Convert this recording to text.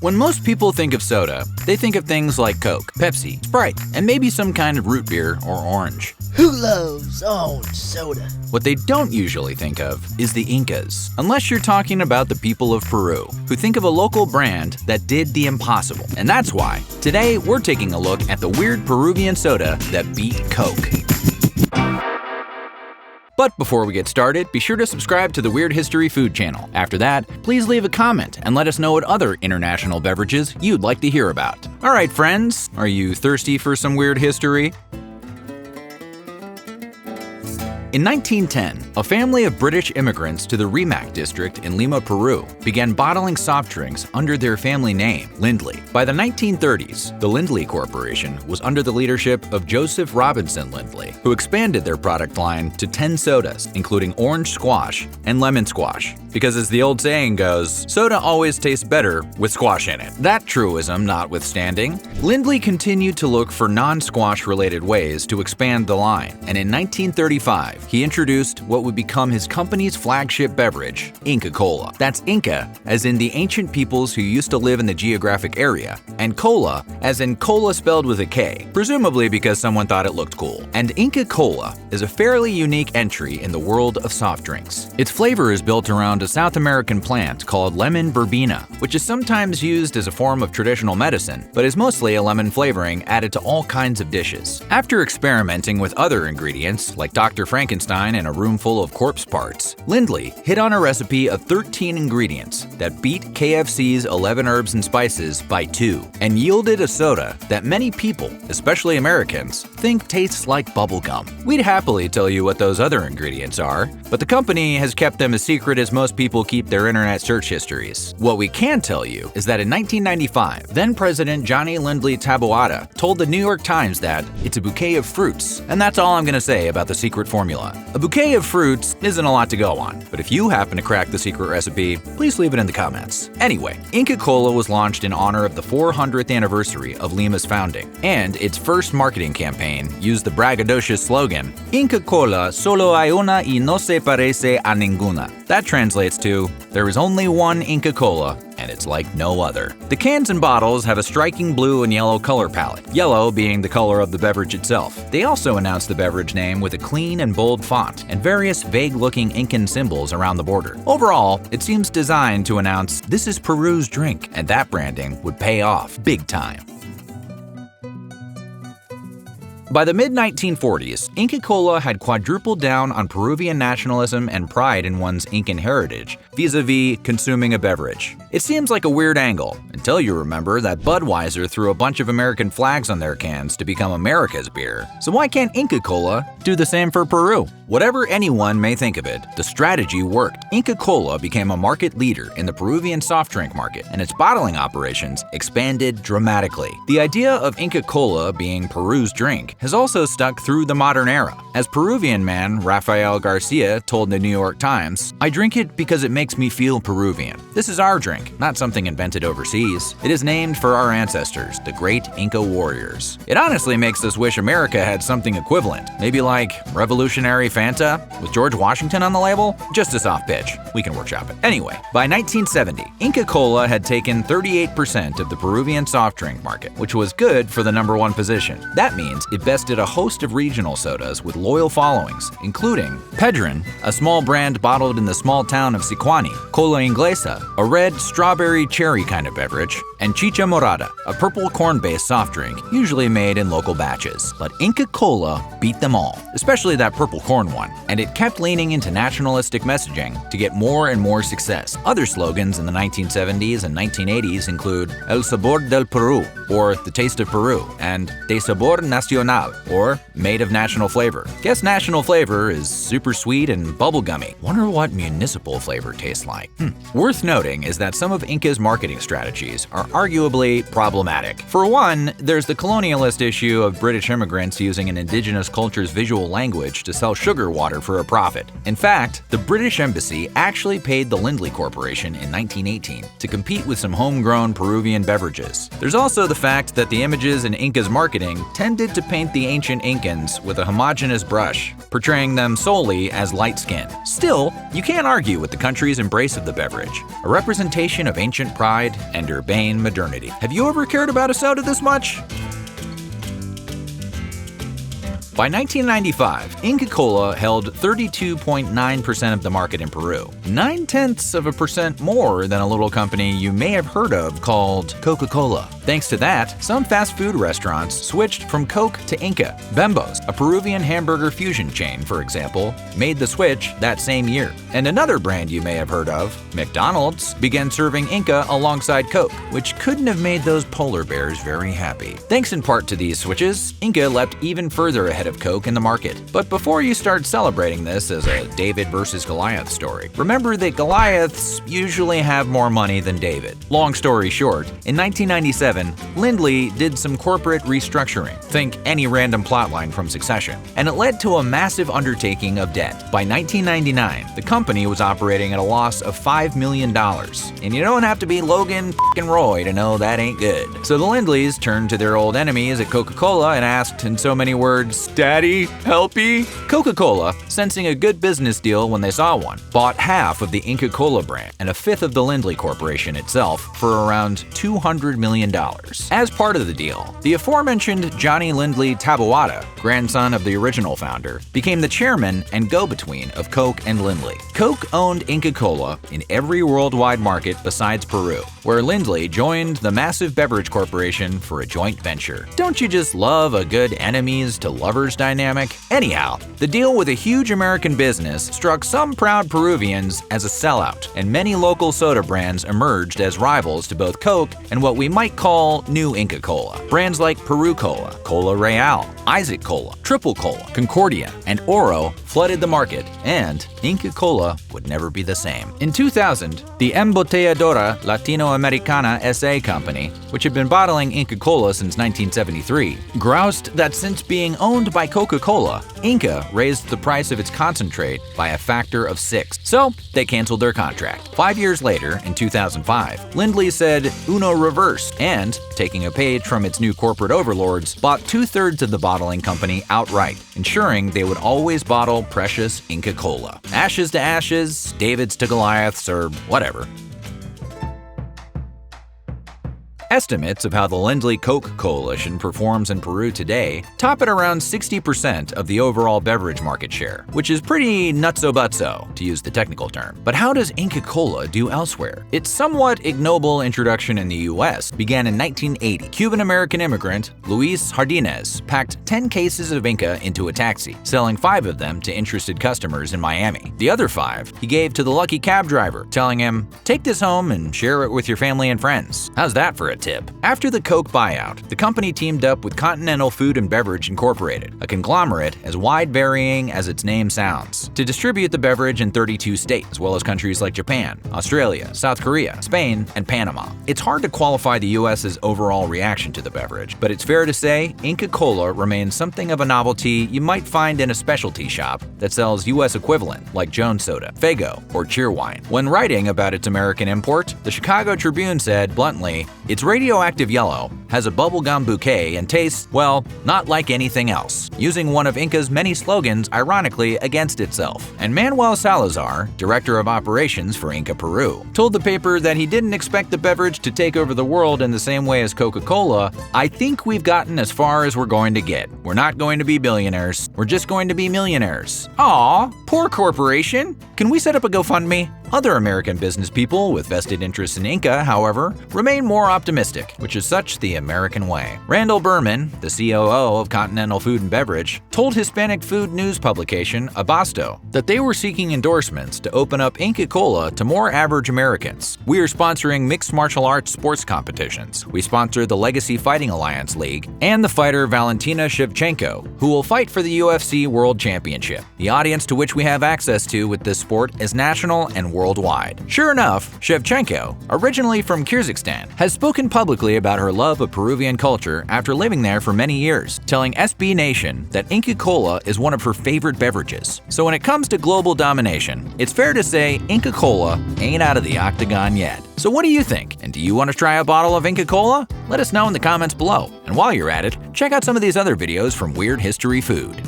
When most people think of soda, they think of things like Coke, Pepsi, Sprite, and maybe some kind of root beer or orange. Who loves orange soda? What they don't usually think of is the Incas, unless you're talking about the people of Peru, who think of a local brand that did the impossible. And that's why, today we're taking a look at the weird Peruvian soda that beat Coke. But before we get started, be sure to subscribe to the Weird History Food channel. After that, please leave a comment and let us know what other international beverages you'd like to hear about. Alright friends, are you thirsty for some weird history? In 1910, a family of British immigrants to the Rimac district in Lima, Peru, began bottling soft drinks under their family name, Lindley. By the 1930s, the Lindley Corporation was under the leadership of Joseph Robinson Lindley, who expanded their product line to 10 sodas, including orange squash and lemon squash. Because as the old saying goes, soda always tastes better with squash in it. That truism notwithstanding, Lindley continued to look for non-squash related ways to expand the line, and in 1935, he introduced what would become his company's flagship beverage, Inca Kola. That's Inca, as in the ancient peoples who used to live in the geographic area, and Kola, as in cola spelled with a K, presumably because someone thought it looked cool. And Inca Kola is a fairly unique entry in the world of soft drinks. Its flavor is built around a South American plant called lemon verbena, which is sometimes used as a form of traditional medicine, but is mostly a lemon flavoring added to all kinds of dishes. After experimenting with other ingredients, like Dr. Frankenstein in a room full of corpse parts, Lindley hit on a recipe of 13 ingredients that beat KFC's 11 herbs and spices by 2, and yielded a soda that many people, especially Americans, think tastes like bubblegum. We'd happily tell you what those other ingredients are, but the company has kept them as secret as most people keep their internet search histories. What we can tell you is that in 1995, then-President Johnny Lindley Taboada told the New York Times that it's a bouquet of fruits, and that's all I'm gonna say about the secret formula. A bouquet of fruits isn't a lot to go on, but if you happen to crack the secret recipe, please leave it in the comments. Anyway, Inca Kola was launched in honor of the 400th anniversary of Lima's founding, and its first marketing campaign used the braggadocious slogan, Inca Kola solo hay una y no se parece a ninguna. That translates to, there is only one Inca Kola, and it's like no other. The cans and bottles have a striking blue and yellow color palette, yellow being the color of the beverage itself. They also announced the beverage name with a clean and bold font and various vague-looking Incan symbols around the border. Overall, it seems designed to announce this is Peru's drink, and that branding would pay off big time. By the mid-1940s, Inca Kola had quadrupled down on Peruvian nationalism and pride in one's Incan heritage, vis-a-vis consuming a beverage. It seems like a weird angle, until you remember that Budweiser threw a bunch of American flags on their cans to become America's beer. So why can't Inca Kola do the same for Peru? Whatever anyone may think of it, the strategy worked. Inca Kola became a market leader in the Peruvian soft drink market, and its bottling operations expanded dramatically. The idea of Inca Kola being Peru's drink has also stuck through the modern era. As Peruvian man Rafael Garcia told the New York Times, "I drink it because it makes me feel Peruvian. This is our drink, not something invented overseas. It is named for our ancestors, the great Inca warriors." It honestly makes us wish America had something equivalent, maybe like Revolutionary Fanta with George Washington on the label? Just a soft pitch. We can workshop it. Anyway, by 1970, Inca Kola had taken 38% of the Peruvian soft drink market, which was good for the #1 position. That means it bested a host of regional sodas with loyal followings, including Pedron, a small brand bottled in the small town of Sicuani, Cola Inglesa, a red strawberry cherry kind of beverage, and Chicha Morada, a purple corn-based soft drink usually made in local batches. But Inca Kola beat them all, especially that purple corn one, and it kept leaning into nationalistic messaging to get more and more success. Other slogans in the 1970s and 1980s include El Sabor del Peru, or The Taste of Peru, and De Sabor Nacional, or Made of National Flavor. Guess national flavor is super sweet and bubblegummy. Wonder what municipal flavor tastes like. Worth noting is that some of Inca's marketing strategies are arguably problematic. For one, there's the colonialist issue of British immigrants using an indigenous culture's visual language to sell sugar water for a profit. In fact, the British Embassy actually paid the Lindley Corporation in 1918 to compete with some homegrown Peruvian beverages. There's also the fact that the images in Inca's marketing tended to paint paint the ancient Incans with a homogeneous brush, portraying them solely as light-skinned. Still, you can't argue with the country's embrace of the beverage, a representation of ancient pride and urbane modernity. Have you ever cared about a soda this much? By 1995, Inca Kola held 32.9% of the market in Peru, 0.9% more than a little company you may have heard of called Coca-Cola. Thanks to that, some fast food restaurants switched from Coke to Inca. Bembo's, a Peruvian hamburger fusion chain, for example, made the switch that same year. And another brand you may have heard of, McDonald's, began serving Inca alongside Coke, which couldn't have made those polar bears very happy. Thanks in part to these switches, Inca leapt even further ahead of Coke in the market. But before you start celebrating this as a David versus Goliath story, remember that Goliaths usually have more money than David. Long story short, in 1997, Lindley did some corporate restructuring. Think any random plotline from Succession. And it led to a massive undertaking of debt. By 1999, the company was operating at a loss of $5 million. And you don't have to be Logan f***ing Roy to know that ain't good. So the Lindleys turned to their old enemies at Coca-Cola and asked in so many words, "Daddy, helpy?" Coca-Cola, sensing a good business deal when they saw one, bought half of the Inca Kola brand and a fifth of the Lindley Corporation itself for around $200 million. As part of the deal, the aforementioned Johnny Lindley Taboada, grandson of the original founder, became the chairman and go-between of Coke and Lindley. Coke owned Inca Kola in every worldwide market besides Peru, where Lindley joined the massive beverage corporation for a joint venture. Don't you just love a good enemies to lovers dynamic? Anyhow, the deal with a huge American business struck some proud Peruvians as a sellout, and many local soda brands emerged as rivals to both Coke and what we might call new Inca Kola. Brands like Peru Cola, Cola Real, Isaac Cola, Triple Cola, Concordia, and Oro flooded the market, and Inca Kola would never be the same. In 2000, the Embotelladora Latinoamericana S.A. company, which had been bottling Inca Kola since 1973, groused that since being owned by Coca-Cola, Inca raised the price of its concentrate by a factor of 6. So they canceled their contract. 5 years later, in 2005, Lindley said Uno reversed and, taking a page from its new corporate overlords, bought 2/3 of the bottling company outright, ensuring they would always bottle precious Inca Kola. Ashes to ashes, Davids to Goliaths, or whatever. Estimates of how the Lindley-Coke coalition performs in Peru today top at around 60% of the overall beverage market share, which is pretty nutso-butso, to use the technical term. But how does Inca Kola do elsewhere? Its somewhat ignoble introduction in the US began in 1980. Cuban-American immigrant Luis Jardinez packed 10 cases of Inca into a taxi, selling 5 of them to interested customers in Miami. The other 5 he gave to the lucky cab driver, telling him, "Take this home and share it with your family and friends." How's that for a tip? After the Coke buyout, the company teamed up with Continental Food and Beverage Incorporated, a conglomerate as wide-varying as its name sounds, to distribute the beverage in 32 states, as well as countries like Japan, Australia, South Korea, Spain, and Panama. It's hard to qualify the US's overall reaction to the beverage, but it's fair to say Inca Kola remains something of a novelty you might find in a specialty shop that sells US equivalent like Jones Soda, Faygo, or Cheerwine. When writing about its American import, the Chicago Tribune said, bluntly, "It's radioactive yellow, has a bubblegum bouquet, and tastes, well, not like anything else," using one of Inca's many slogans ironically against itself. And Manuel Salazar, director of operations for Inca Peru, told the paper that he didn't expect the beverage to take over the world in the same way as Coca-Cola. "I think we've gotten as far as we're going to get. We're not going to be billionaires, we're just going to be millionaires." Aw, poor corporation. Can we set up a GoFundMe? Other American business people with vested interests in Inca, however, remain more optimistic, which is such the American way. Randall Berman, the COO of Continental Food and Beverage, told Hispanic food news publication Abasto that they were seeking endorsements to open up Inca Kola to more average Americans. "We are sponsoring mixed martial arts sports competitions. We sponsor the Legacy Fighting Alliance League and the fighter Valentina Shevchenko, who will fight for the UFC World Championship. The audience to which we have access to with this sport is national and worldwide. worldwide. Sure enough, Shevchenko, originally from Kyrgyzstan, has spoken publicly about her love of Peruvian culture after living there for many years, telling SB Nation that Inca Kola is one of her favorite beverages. So when it comes to global domination, it's fair to say Inca Kola ain't out of the octagon yet. So what do you think? And do you want to try a bottle of Inca Kola? Let us know in the comments below. And while you're at it, check out some of these other videos from Weird History Food.